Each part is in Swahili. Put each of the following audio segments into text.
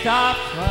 ta foi.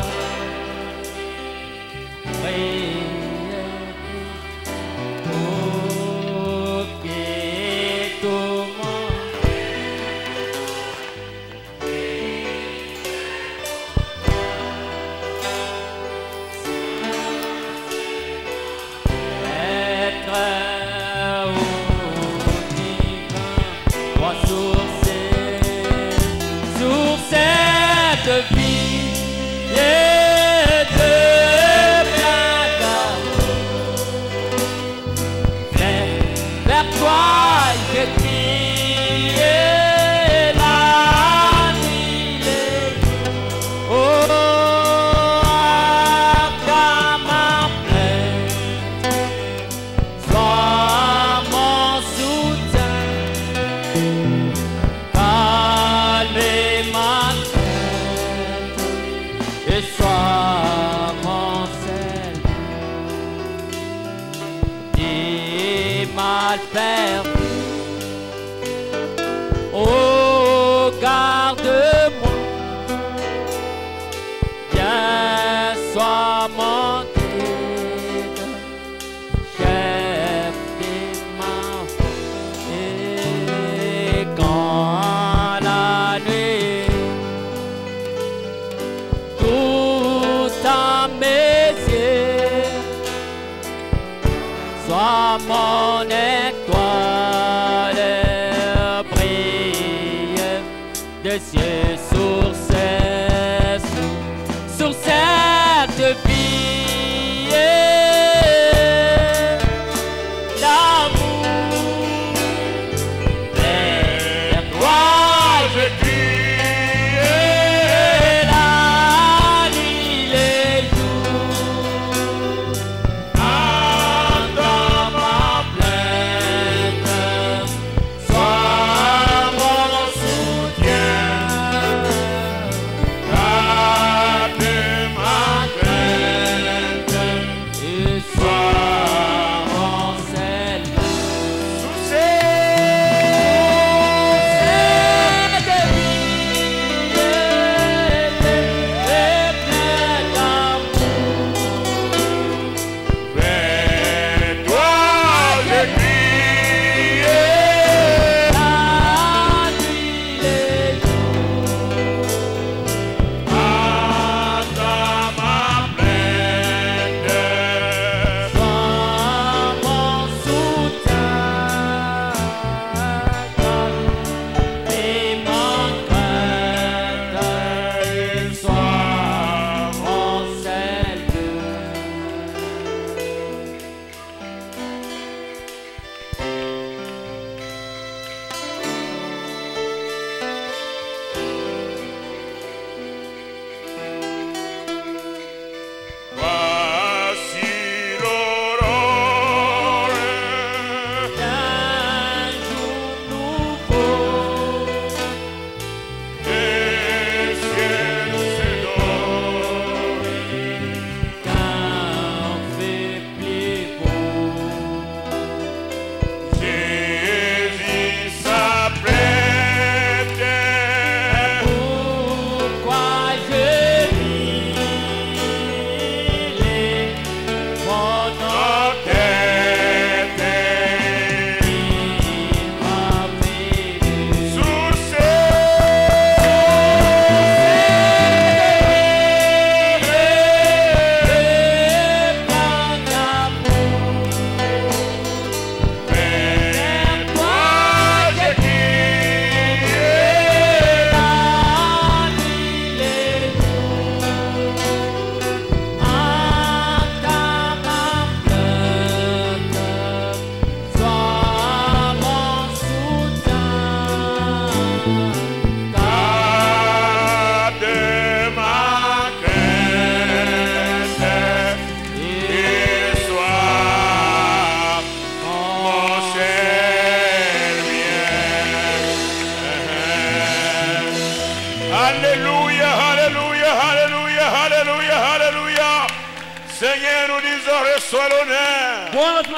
Oh, garde-moi, viens, sois mon guide, chef des mains, et quand la nuit tout à mes yeux, sois mon étoile. Cieux sur cette vie d'amour, vers toi je crie la nuit les jours, entends ma plainte, sois mon soutien. Alléluia, alléluia, alléluia, alléluia, alléluia. Seigneur, nous disons, reçois l'honneur.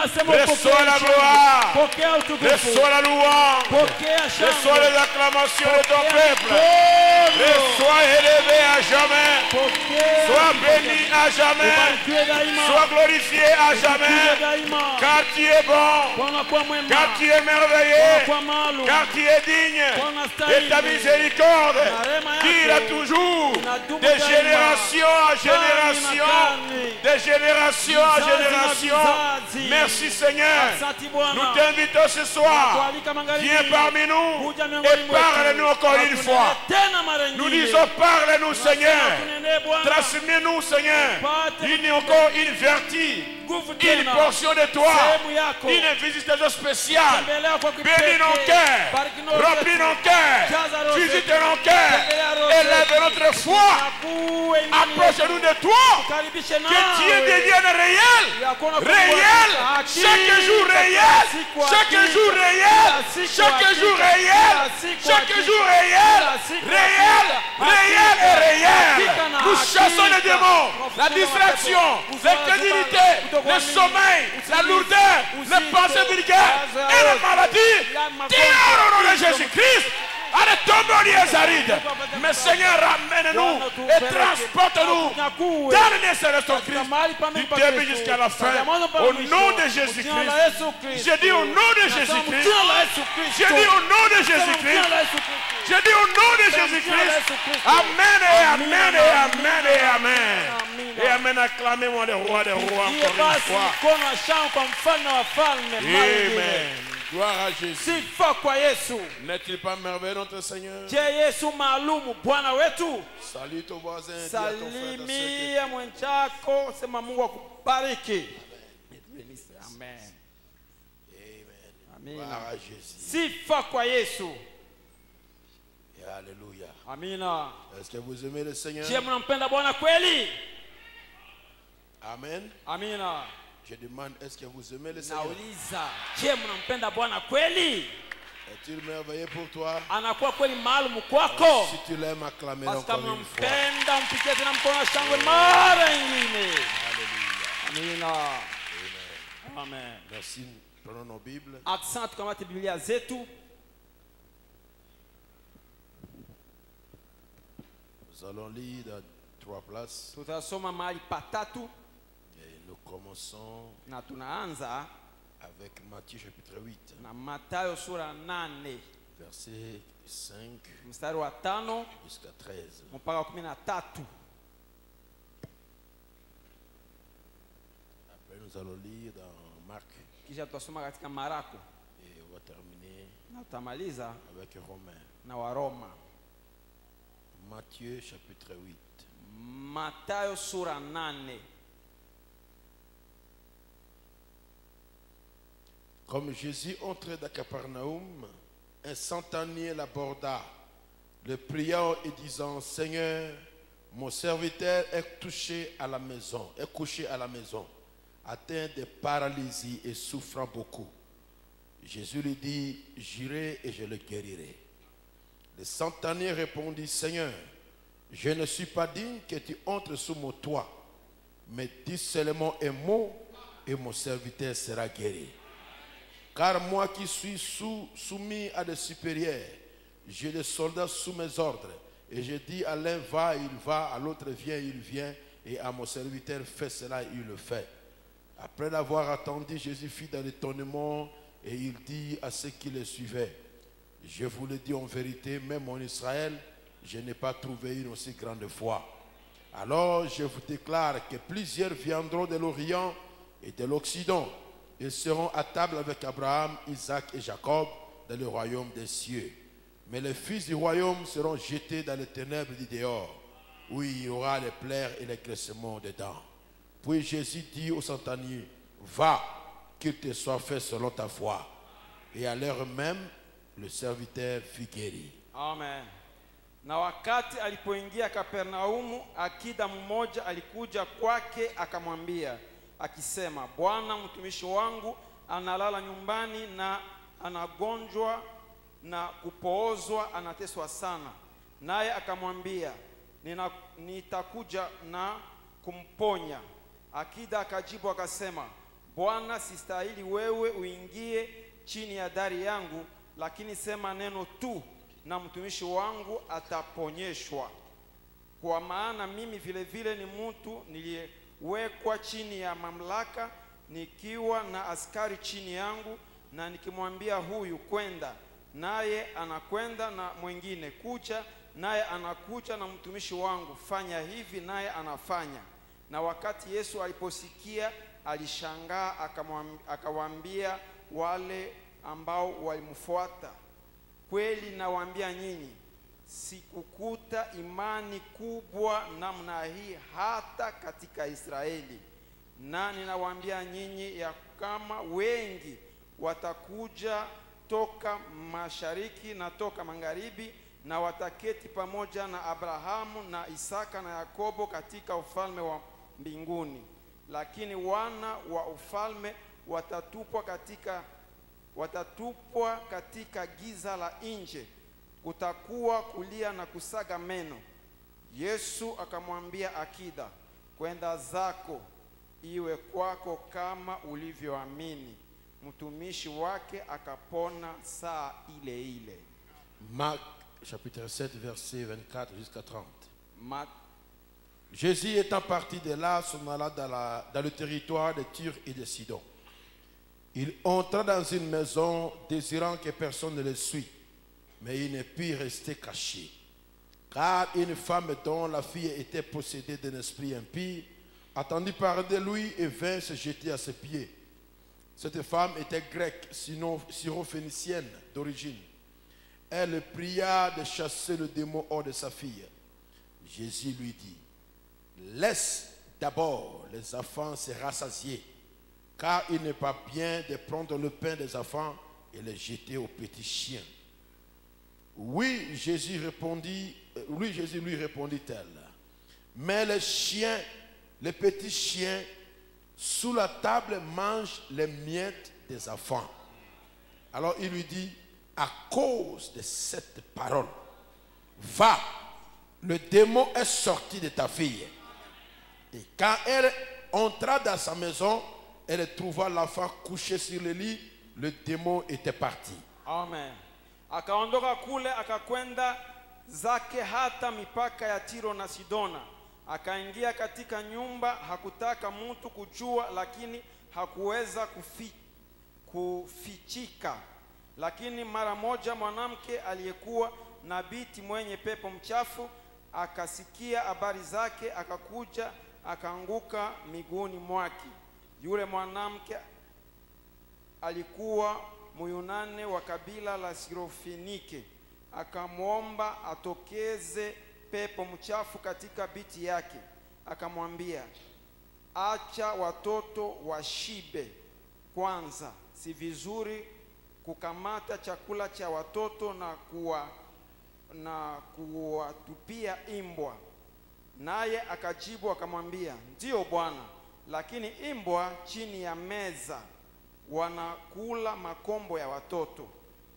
unasema Reçois la upokee gloire. pokea utukufu, Reçois la louange. pokea Reçois shangwe, les acclamations de ton pokea peuple. mkono, Sois élevé à jamais. pokea Sois béni à jamais. ubarikiwe daima, Sois glorifié à ubarikiwe jamais. daima, Car tu es bon. kwa unakuwa mwema, Car tu es kwa merveilleux. unakuwa maalum, Car tu es digne. kwa Et unastahili, ta miséricorde na rehema tire yako toujours inadumu de daima, génération en karne na génération. karne. De génération en Vizazi na génération. vizazi. Merci Seigneur. Asante Bwana, Nous t'invitons ce soir. kualika magharibi, Viens parmi nous kuja miongoni et mwetu, parle-nous encore une fois. tena mara Nous nyingine. disons parle-nous Seigneur. Tunenee Bwana, Transmets-nous Seigneur. Pate Encore une vertu. nguvu Une tena, portion de toi. sehemu yako, Une visitation spéciale. tembelea kwa Bénis kipekee, nos cœurs. bariki roho Remplis zetu, nos cœurs. jaza roho Visite zetu, nos cœurs. tembelea roho Élève zetu, notre foi. akuwe imani yetu, Approche-nous de toi. karibishe Que tu nawe, deviennes réel. ya kuona kwa Réel. hakika, Chaque jour réel. siku Chaque hakika, jour réel. kila siku Chaque hakika, jour réel. kila siku Chaque hakika, jour réel. kila siku Réel. hakika, Réel et réel. hakika na Nous hakika. chassons les démons. La Tunafukuza distraction. mapepo, L'incrédulité. Le kutokuamini, sommeil. La lourdeur. Les pensées vulgaires. Et la maladie. Tire au nom de Jésus-Christ. Allez, tombe au lieu aride. Mais Seigneur, ramène-nous et transporte-nous dans le nez céleste en Christ, du début jusqu'à la fin. Au nom de Jésus-Christ. J'ai dit au nom de Jésus-Christ. J'ai dit au nom de Jésus-Christ. J'ai dit au nom de Jésus-Christ. Amen et amen et amen et amen. Et amen, acclamez-moi le roi des rois Iye encore une basi fois. mkono wa shangwe kwa mfalme wa falme. Amen. Gloire à Jésus. Sifa kwa Yesu. N'est-il pas merveilleux notre Seigneur? Je Yesu maalumu Bwana wetu. Salue ton voisin, dis à ton frère de ce que Salimia mwenzako, sema Mungu akubariki. Amen. Amen. Gloire à Jésus. Sifa kwa Yesu. Et alléluia. Amina. Est-ce que vous aimez le Seigneur? Je mnampenda Bwana kweli? Amen. Amina. Je demande, est-ce que vous aimez le Seigneur? Nauliza, je mnampenda Bwana kweli? Est-il merveilleux pour toi? Anakuwa kweli maalum kwako? Si tu l'aimes, acclamez-le Basi encore kama une fois. mnampenda mpigie tena mkono wa shangwe mara nyingine. Alléluia. Amina. Amen. Merci. Prenons nos Bibles. Asante, tukamate Biblia zetu. Nous allons lire dans 3 places. Tutasoma mahali patatu Et nous commençons na tunaanza avec Matthieu chapitre 8, na Mathayo sura 8 verset 5 mstari wa 5 jusqu'à 13. mpaka 13. Après, nous allons lire dans Marc Kisha tutasoma katika Marako et on va terminer na tutamaliza avec Romains. na Waroma. Matthieu chapitre 8. Mathayo sura 8. Comme Jésus entrait dans Capernaum, un centenier l'aborda, le priant et disant, Seigneur, mon serviteur est couché à la maison, atteint de paralysie et souffrant beaucoup. Jésus lui dit, j'irai et je le guérirai. Le centenier répondit, Seigneur, je ne suis pas digne que tu entres sous mon toit, mais dis seulement un mot et mon serviteur sera guéri. Car moi qui suis soumis à des supérieurs, j'ai des soldats sous mes ordres, et je dis à l'un va, il va, à l'autre viens, il vient, et à mon serviteur fais cela, il le fait. Après l'avoir attendu, Jésus fit dans l'étonnement, et il dit à ceux qui le suivaient, je vous le dis en vérité, même en Israël, je n'ai pas trouvé une aussi grande foi. Alors je vous déclare que plusieurs viendront de l'Orient et de l'Occident. Ils seront à table avec Abraham, Isaac et Jacob dans le royaume des cieux. Mais les fils du royaume seront jetés dans les ténèbres du dehors, où il y aura les pleurs et les graissements dedans. Puis Jésus dit au centenier, va, qu'il te soit fait selon ta foi. Et à l'heure même, le serviteur fut guéri. Amen. Na wakati alipoingia Kapernaumu, akida mmoja alikuja kwake akamwambia akisema, Bwana, mtumishi wangu analala nyumbani na anagonjwa na kupoozwa, anateswa sana. Naye akamwambia, nitakuja na kumponya. Akida akajibu akasema, Bwana, sistahili wewe uingie chini ya dari yangu, lakini sema neno tu na mtumishi wangu ataponyeshwa. Kwa maana mimi vile vile ni mtu niliyewekwa chini ya mamlaka, nikiwa na askari chini yangu, na nikimwambia huyu kwenda, naye anakwenda, na mwingine kucha, naye anakucha, na mtumishi wangu fanya hivi, naye anafanya. Na wakati Yesu aliposikia, alishangaa, akawaambia wale ambao walimfuata, kweli nawaambia nyinyi, sikukuta imani kubwa namna hii hata katika Israeli. Na ninawaambia nyinyi ya kama wengi watakuja toka mashariki na toka magharibi, na wataketi pamoja na Abrahamu na Isaka na Yakobo katika ufalme wa mbinguni. Lakini wana wa ufalme watatupwa katika giza la nje, kutakuwa kulia na kusaga meno. Yesu akamwambia akida, kwenda zako, iwe kwako kama ulivyoamini. Mtumishi wake akapona saa ile ile. Marc chapitre 7 verset 24 jusqu'à 30. Jésus étant parti de là, s'en alla dans le territoire de Tyr et de Sidon. Il entra dans une maison désirant que personne ne le suit, mais il ne put rester caché. Car une femme dont la fille était possédée d'un esprit impie attendit parler de lui et vint se jeter à ses pieds. Cette femme était grecque, sinon syrophénicienne d'origine. Elle le pria de chasser le démon hors de sa fille. Jésus lui dit, laisse d'abord les enfants se rassasier, car il n'est pas bien de prendre le pain des enfants et le jeter aux petits chiens. Oui, Jésus lui répondit-elle, mais les petits chiens sous la table mangent les miettes des enfants. Alors il lui dit, à cause de cette parole, va, le démon est sorti de ta fille. Et quand elle entra dans sa maison, elle trouva l'enfant couché sur le lit, le démon était parti. Amen. Akaondoka kule akakwenda zake hata mipaka ya Tiro na Sidona. Akaingia katika nyumba, hakutaka mtu kujua, lakini hakuweza kufichika. Lakini mara moja mwanamke aliyekuwa na binti mwenye pepo mchafu akasikia habari zake, akakuja akaanguka miguuni mwake. Yule mwanamke alikuwa Myunani wa kabila la Sirofenike. Akamwomba atokeze pepo mchafu katika binti yake. Akamwambia, acha watoto washibe kwanza, si vizuri kukamata chakula cha watoto na kuwatupia imbwa. Naye akajibu akamwambia, ndiyo Bwana, lakini imbwa chini ya meza wanakula makombo ya watoto.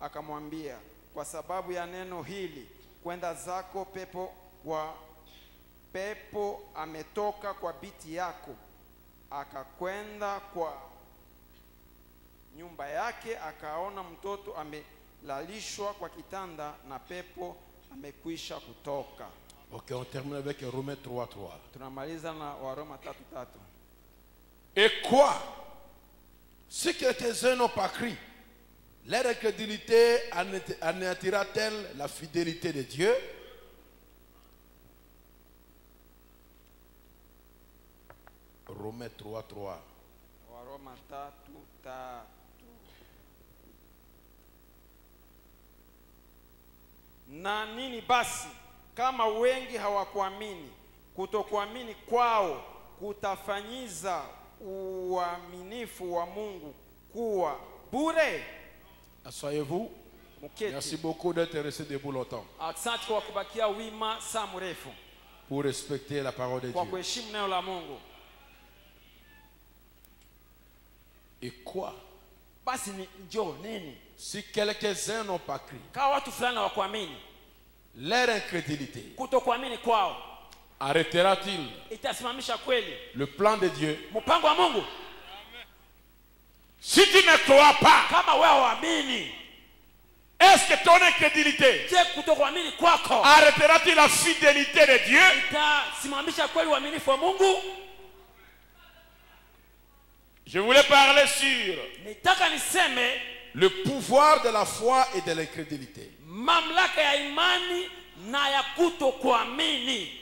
Akamwambia, kwa sababu ya neno hili, kwenda zako, pepo ametoka kwa binti yako. Akakwenda kwa nyumba yake, akaona mtoto amelalishwa kwa kitanda na pepo amekwisha kutoka. Ok, on termine avec Romains 3:3. Tunamaliza na Waroma 3:3. Et quoi? Si quelques-uns n'ont pas cru, leur incrédulité anéantira-t-elle la fidélité de Dieu? Romains 3:3. Waroma 3:3. Na nini basi, kama wengi hawakuamini, kutokuamini kwao kutafanyiza uaminifu wa Mungu kuwa bure? Asseyez-vous. Muketi. Merci beaucoup d'être resté debout longtemps Asante kwa kubakia wima saa mrefu pour respecter la parole de kwa Dieu. kuheshimu neno la Mungu. Et quoi? Basi ni njoo nini? Si quelques-uns n'ont pas cru, Kama watu fulani hawakuamini, leur incrédulité kutokuamini kwao arrêtera-t-il itasimamisha kweli le plan de Dieu? mpango wa Mungu? Si tu ne crois pas, kama wewe huamini, est-ce que ton incrédulité je kutokuamini kwako arrêtera-t-il la fidélité de Dieu? itasimamisha kweli uaminifu wa Mungu? Je voulais parler sur Nitaka niseme le pouvoir de la foi et de l'incrédulité. mamlaka ya imani na ya kutokuamini.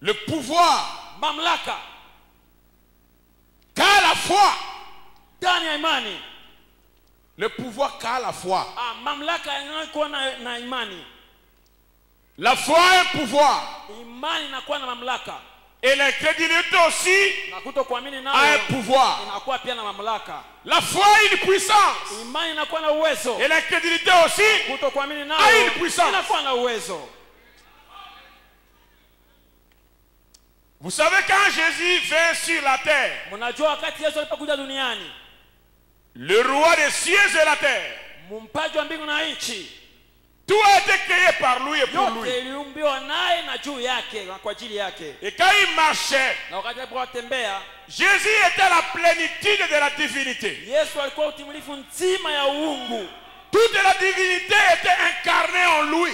Le pouvoir Mamlaka qu'a la foi. ndani ya imani. Le pouvoir qu'a la foi. Mamlaka yanayokuwa na imani. La foi a un pouvoir. Imani inakuwa na mamlaka. Et l'incrédulité aussi Na kutokuamini a nayo un pouvoir. inakuwa pia na mamlaka. La foi a une puissance. Imani inakuwa na uwezo. Et l'incrédulité aussi Kutokuamini a nayo une puissance. inakuwa na uwezo. Vous savez, quand Jésus vint sur la terre, Mnajua wakati Yesu alipokuja duniani, le roi des cieux et la terre, mumpaji wa mbingu na nchi, tout a été créé par lui et pour lui. yote iliumbiwa naye na juu yake na kwa ajili yake. Et quand il marchait, Na wakati alipotembea, Jésus était la plénitude de la divinité. Yesu alikuwa utimilifu nzima ya uungu. Toute la divinité était incarnée en lui.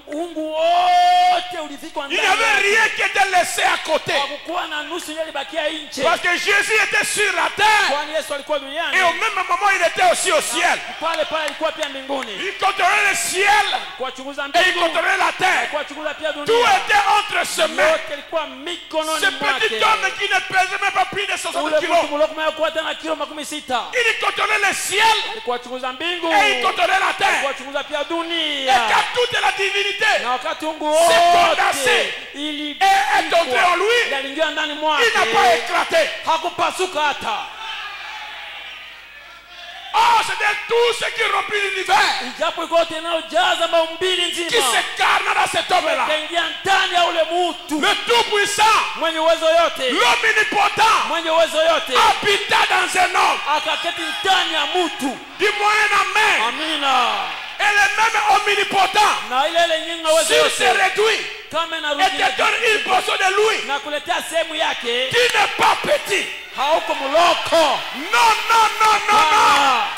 Uungu wote ulifikwa Il ndani n'y avait yake. rien qui était laissé à côté. Hakukuwa na nusu ile ilibakia nje. Parce que Jésus était sur la terre. Kwani Yesu alikuwa duniani. Et au même moment, il était aussi au ciel. Pale pale alikuwa pia mbinguni. Il contrôlait le ciel Kuwachunguza et il mbingu. contrôlait la terre. Kuwachunguza pia Tout dunia. était entre ses mains. Yote ilikuwa mikononi Ce mwake. petit homme qui ne pesait même pas plus de 60 Ule kilos. mtu mloko mwa tena kilo 60. Il contrôlait le ciel Kuwachunguza mbingu. et il contrôlait la terre. Kuwachunguza pia Et dunia. quand toute la divinité Na wakati ungu s'est wote condensé ili et est entré en lui, yalingia ndani il mwake. n'a pas éclaté. Hakupasuka hata. Oh, c'était tout ce qui remplit l'univers Ijapo iko yote inayojaza maumbili qui nzima. s'incarne dans cet homme-là. Kaingia ndani ya ule mtu Le tout-puissant, mwenye uwezo yote, l'omnipotent, mwenye uwezo yote habita dans un homme akaketi ndani ya mtu. du moyen en main. Amina. Et le même omnipotent, Na ile nyingi na uwezo s'il se yote réduit kama et inarudi te donne une portion de lui na kuletea sehemu yake, qui n'est pas petit. hauko mloko. Non, non, non, non, non. Ah,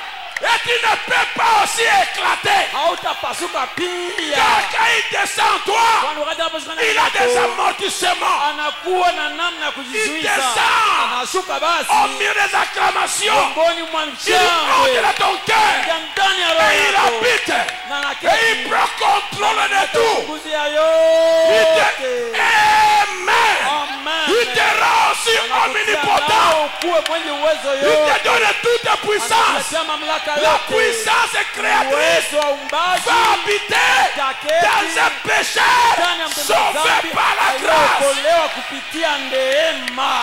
Et tu ne peux pas aussi éclater. hautapasuka pia. Car quand il descend en toi, Kwani wakati anaposhuka ndani il a des yako, amortissements. anakuwa na namna ya kujizuiza. descend. Anashuka basi Au milieu des acclamations, miongoni mwa il monte mchangwe dans ton cœur. ya ndani ya roho Et il yako. habite. Na Et anaketi il prend contrôle de tout. kuzia Il yote. te... Amen. Amen. Il te rend aussi omnipotent. Kuwe mwenye uwezo Il yote. te donne toute puissance. Anakuletea mamlaka La yote. puissance créatrice Uwezo wa uumbaji va habiter dans un pécheur ndani ya mtenda sauvé dhambi par la grâce. aliyeokolewa kupitia neema.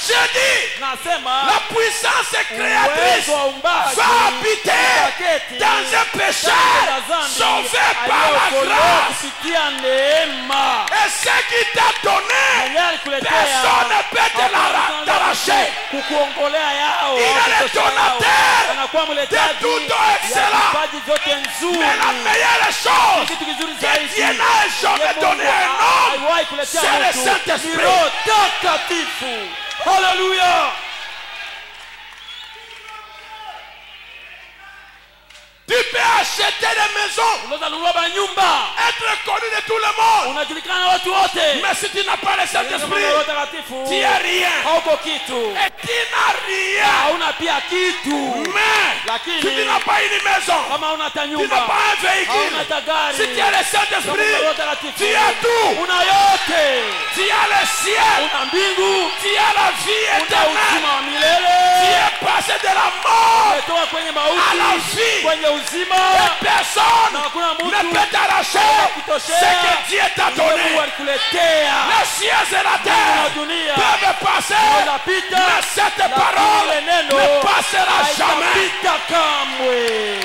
Je dis, Nasema la puissance créatrice uwezo wa uumbaji va habiter utaketi dans un pécheur ndani ya dhambi sauvé par la aliyeokolewa grâce. kupitia neema. Et ce qui t'a donné, Mwenye alikuletea personne ne peut te hakuna l'arracher. kukuongolea yao. Il est le Hakutosha yao. donateur Anakuwa de mletaji tout ya excellent. vipaji vyote nzuri. Mais la meilleure chose Kitu kizuri que zaidi Dieu n'a jamais Mungu donné à un homme, aliwahi kuletea c'est le mtu Saint-Esprit. ni Roho Takatifu. Haleluya. tu peux acheter des maisons, Unaweza nunua manyumba, être connu de tout le monde. unajulikana na watu wote. Mais si tu n'as pas le Kama Saint-Esprit, Roho Takatifu tu n'as rien. hauko kitu, Et tu n'as rien. hauna pia kitu. Mais Lakini si tu n'as pas une maison, kama una hata tu n'as nyumba, pas un véhicule, hauna hata gari, si tu as le kama Saint-Esprit, una Roho Takatifu, tu as tout. una yote. Tu as le ciel, Una mbingu, tu as la vie una éternelle. uzima wa Tu milele. es passé de la mort Umetoka kwenye à la mauti vie. kwenye uzima. Personne Na hakuna ne mtu peut t'arracher kutoshea ce que Dieu t'a Mungu donné. alikuletea. Les cieux et la Na terre dunia peuvent passer, inapita, mais cette lakini parole ile neno ne passera jamais. haitapita kamwe.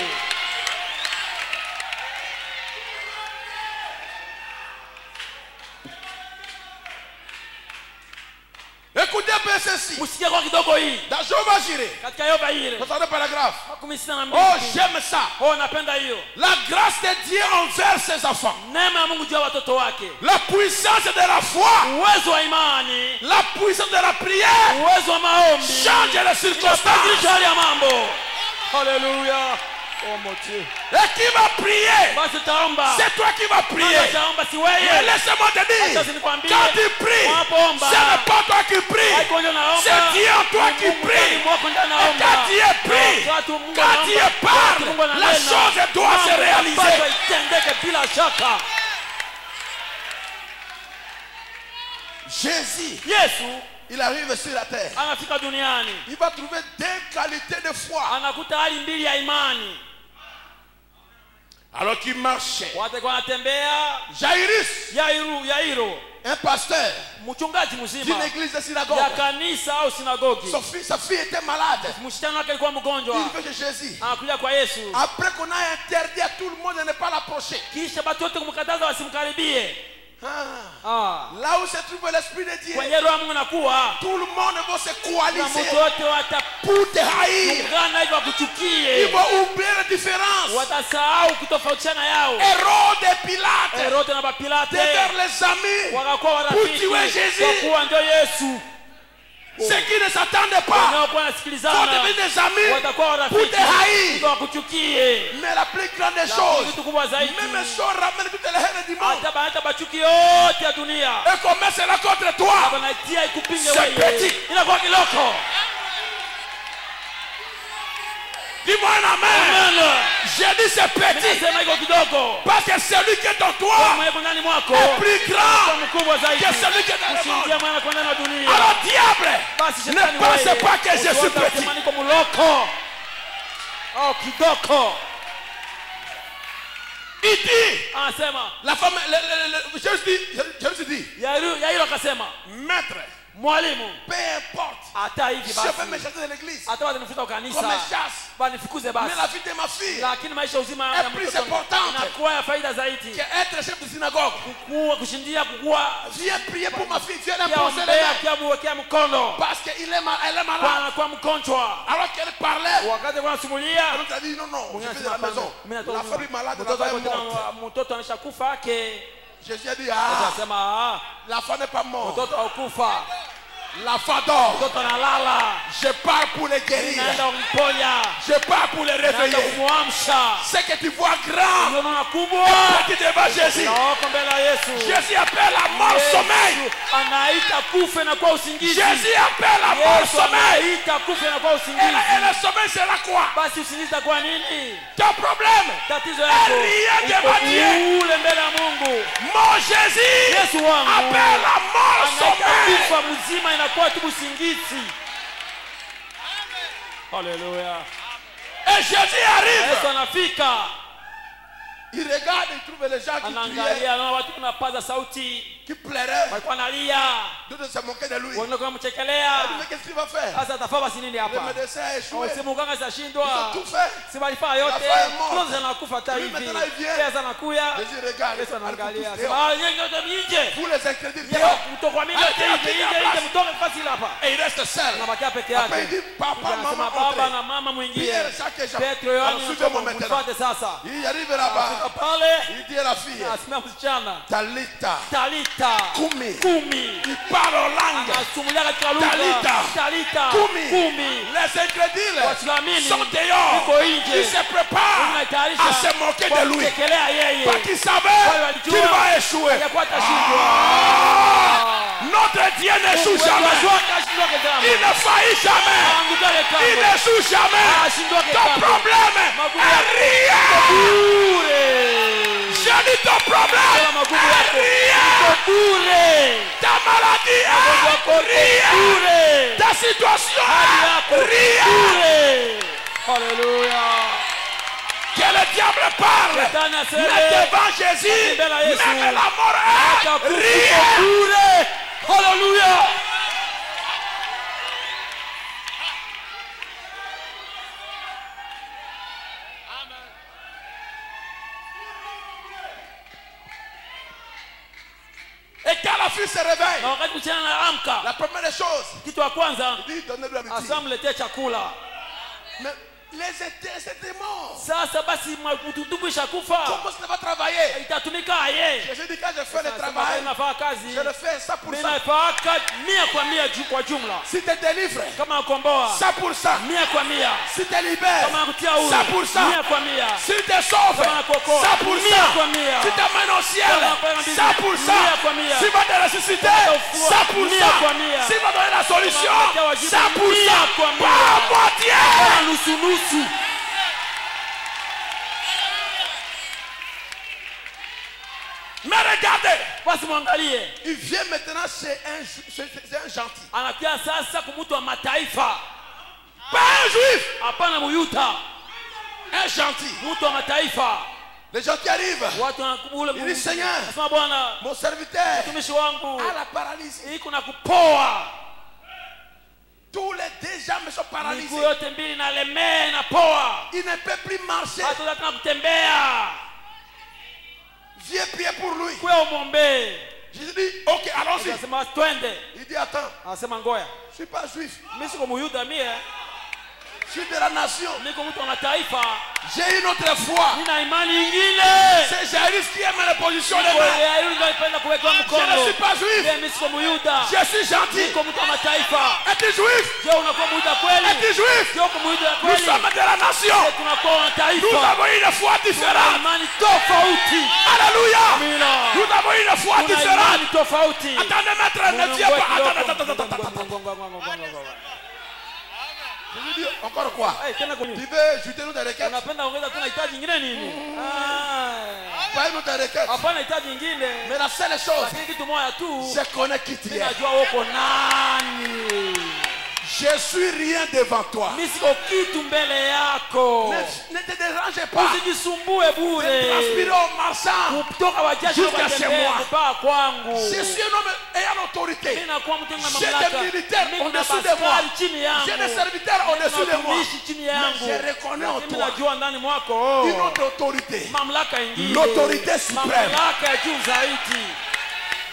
Écoutez bien ces ceci. Msikie kwa kidogo hii. Dans Job Jireh, Katika Yoba ile. 62 paragraphe. Makumi sita na Oh, mbili. j'aime ça. Oh, napenda hiyo. La grâce de Dieu envers ses enfants. Neema ya Mungu juu ya watoto wake. La puissance de la foi. Uwezo wa imani. La puissance de la prière. Uwezo wa maombi. Change les circonstances. Inabadilisha hali ya mambo. Haleluya. Oh mon Dieu. Et qui va prier? Basi taomba. C'est toi qui vas prier. Taomba si Mais wewe. laisse-moi te dire, Acha nikwambie. quand tu pries, Unapoomba. ce n'est pas toi qui pries. Haiko ndio naomba. C'est Dieu en toi qui Mungu prie. ndani mwako ndio Et naomba. quand Dieu prie, Wakati Mungu quand anaomba, Dieu wakati parle, Mungu ananena, la chose doit se mambo réaliser. yanapaswa itendeke bila shaka. Jésus, Yesu il arrive sur la terre. anafika duniani. Il va trouver deux qualités de foi. Anakuta hali mbili ya imani. Alors qu'il marchait, Watakuwa wanatembea. Jairus, Yairo, un pasteur mchungaji mzima d'une église de synagogue, ya kanisa au sinagogi. sa fille était malade. Msichana wake alikuwa mgonjwa. Il veut chez Jésus. Anakuja kwa Yesu. Après qu'on a interdit à tout le monde de ne pas l'approcher. Kisha watu wote kumkataza wasimkaribie. Là où se trouve l'Esprit de Dieu, Kwenye roho ya Mungu nakuwa tout le monde va se na coaliser mtu wote pour te haïr. wataungana hivyo Ils wakuchukie. vont oublier la différence. Watasahau kutofautiana yao. Hérode et Pilate Herode na Pilate devinrent les amis wakakuwa pour warafiki tuer Jésus. kwa kuwa ndio Yesu. Ceux qui ne s'attendaient pas Wanaokuwa vont wanasikilizana devenir des amis watakuwa pour warafiki te haïr. ndio wakuchukie. Mais la plus grande des Kitu choses, kubwa zaidi, même si on ramène toutes les haines du monde hata bachuki yote ya dunia et qu'on met cela contre toi, wanaitia ikupinge C'est wewe, petit. inakuwa kiloko. dis-moi un amen. Amen. J'ai dit c'est petit Nasema iko kidogo. parce que celui qui est en Kwa toi mwenye ndani mwako est plus kwa grand mkubwa zaidi. que celui qui est dans le Kushindia monde. mwana kwa ndani ya dunia. Alors diable, Basi ne shetani pensez wewe, pas que je suis usiwaze petit. kusema niko muloko. Oh, kidogo. Il dit, Anasema la femme, Jésus dit, Yairo akasema, maître, mwalimu, peu importe, hata hivi je vais me basi chasser de l'église, hata watanifuta qu'on me kanisa chasse, wanifukuze mais basi, la vie de ma fille, lakini maisha uzima est ya plus mtoto importante inakuwa ya faida zaidi. qu'être chef de synagogue. Kushindia kukua Viens prier pour ma fille, viens kia imposer les ombea mains, kia muwekea mkono parce qu'elle est malade. kwa anakuwa mgonjwa. Alors qu'elle parlait, Wakati kwa nasimulia elle a dit non, non, je vais de la maison. La femme est malade, la mtoto femme wako est morte. tena mtoto anaisha kufa yake. Jésus a dit, Yesu ah, anasema la femme n'est pas morte. mtoto haukufa, La femme dort. mtoto analala. Je pars pour les guérir. Naenda kumponya, Je pars pour les naenda réveiller. kumwamsha. C'est que tu vois grand. Unaona kubwa Petit devant Jésus. naoko mbele ya Yesu. Jésus appelle la mort sommeil. Yesu anaita kufe na kwa usingizi. Jésus appelle la mort Yesu sommeil. anaita kufe na kwa Et usingizi. le sommeil sera quoi? Basi usingizi itakuwa nini? Ton problème. Tatizo yako Rien uko devant Dieu. ule mbele ya Mungu. Mon Jésus Yesu wangu appelle la mort anaita sommeil. kufa mzima inakuwa tu usingizi. Haleluya. Et Jésus arrive. Yesu anafika, Il regarde, il trouve les gens qui criaient, anaangalia, anaona watu wanapaza sauti, qui pleuraient. walikuwa analia, D'autres se moquaient de lui. Il wengine dit, kumchekelea. mais qu'est-ce qu'il va faire? Sasa atafaa basi nini Le hapa? médecin a échoué. Si mganga Ils ont sashindwa, tout fait. si walifaa yote, La femme est morte. Klozi anakufa hata Lui, hivi. maintenant, il vient. Yesu anakuya, Jésus regarde. Yesu anaangalia, Allez, sema ah, nyinyi wote mje. vous les incrédules, Yeye dehors. kutokuamini Allez, yote allez, nje allez, nje allez. mtoke fasi hapa. Et il reste seul. Anabakia peke Après, il yake. dit, papa, Anasema maman, baba entrez. na mama mwingie. Pierre, Jacques et Jean. Petro, Alors, Yohana, suivez-moi maintenant. mfuate sasa. Il arrive là-bas. Afika pale, Il dit à la fille, asimama msichana, Talita, Talita Kumi. kumi. Il parle en langue. Anasumulia katika lugha. Talita. Talita Kumi. kumi. Les incrédules Wasilamini sont dehors. iko nje. Ils se préparent Unatayarisha à se moquer de lui. kumtekelea yeye. Parce qu'ils savaient qu'il va échouer. Hajakuwa atashindwa. Notre Dieu n'échoue jamais. Il ne faillit jamais. Il n'échoue jamais. Ton problème est rien. Je dis ton problème est rien. Ta maladie est rien. Ta situation est rien. Haleluya. Que le diable parle. Shetani aseme, Mais devant Jésus, mbele ya Yesu, même la mort est atakufa rien. bure. Haleluya. Et quand la fille se réveille, na wakati msichana anaamka, la première des choses, kitu ya kwanza il dit donnez-lui la petite. asamletee chakula. Mais les étaient morts. Sasa basi mtutubu ishakufa, Comment ça va travailler? itatumika aye. Jésus dit quand je fais le Sasa travail, nafanya kazi, je le fais 100%. mimi nafanya 100% kwa jumla. Si tu te délivres, Kama nakomboa 100%. 100%, Si tu te libères, kama nakutia huru 100%. 100%, Si tu te sauves, kama nakuokoa 100%. Si tu t'amènes au ciel, 100%. Si tu vas te ressusciter, 100%. Si tu vas donner la solution, 100%. Pas à moitié. nusu. Mais regardez, Basi mwangalie, il vient maintenant c'est un gentil. anakuja sasa kumutu wa mataifa, Pas un juif, hapana Muyuda, un gentil. mtu wa mataifa. Les gens qui arrivent, Watu wanakubule il dit Seigneur, Nasema Bwana, mon serviteur mtumishi wangu a la paralysie. iko na kupoa, Tous les deux jambes sont miguu paralysées. yote mbili nalemea na poa, Il ne peut plus marcher. hata tena kutembea. Viens prier pour lui. Kwa umombe, Jésus dit, ok, allons-y. anasema twende, Il dit, attends, anasema ngoja, je ne suis pas juif. mimi siko Muyuda, mie Je suis de la nation. niko mtu wa mataifa, J'ai une autre foi. nina imani nyingine. C'est Jairus qui aime les positions de main. Yule ndio anapenda kuweka Je ne mkono. suis pas juif. Mimi siko Muyuda, Je suis gentil. niko mtu wa mataifa. Es-tu juif? Je unakuwa Muyuda kweli? Es-tu juif? Je uko Muyuda Nous kweli? sommes de la nation. Je tunakuwa Nous mataifa. avons une foi Tuna différente. imani tofauti. Alléluia. Amina. Nous avons une foi Tuna différente. imani tofauti. Attendez, maître, ne viens pas. Attends. Je lui dis, encore quoi? Eh, tena kwa Tu nini? veux jeter nous des requêtes? Unapenda ongeza tena hitaji nyingine nini? Pas nous des requêtes. Hapana hitaji nyingine. Mais la seule chose, Lakini kitu moja tu, je connais qui tu es. ninajua uko nani. Je suis rien devant toi. Mimi siko kitu mbele yako. Ne te dérange pas. Usijisumbue De bure. transpirer au marchand. Kutoka wajaji Jusqu'à chez wakatembea moi. kupaa kwangu. Je suis un homme ayant autorité. Mimi nakuwa mtu na J'ai mamlaka. des militaires Mimi na au-dessus de moi. askari chini yangu. J'ai des serviteurs au-dessus de moi. Watumishi chini Mais yangu. je reconnais en Mimi toi najua ndani mwako une autre autorité. mamlaka ingine. L'autorité suprême. Mamlaka ya juu zaidi.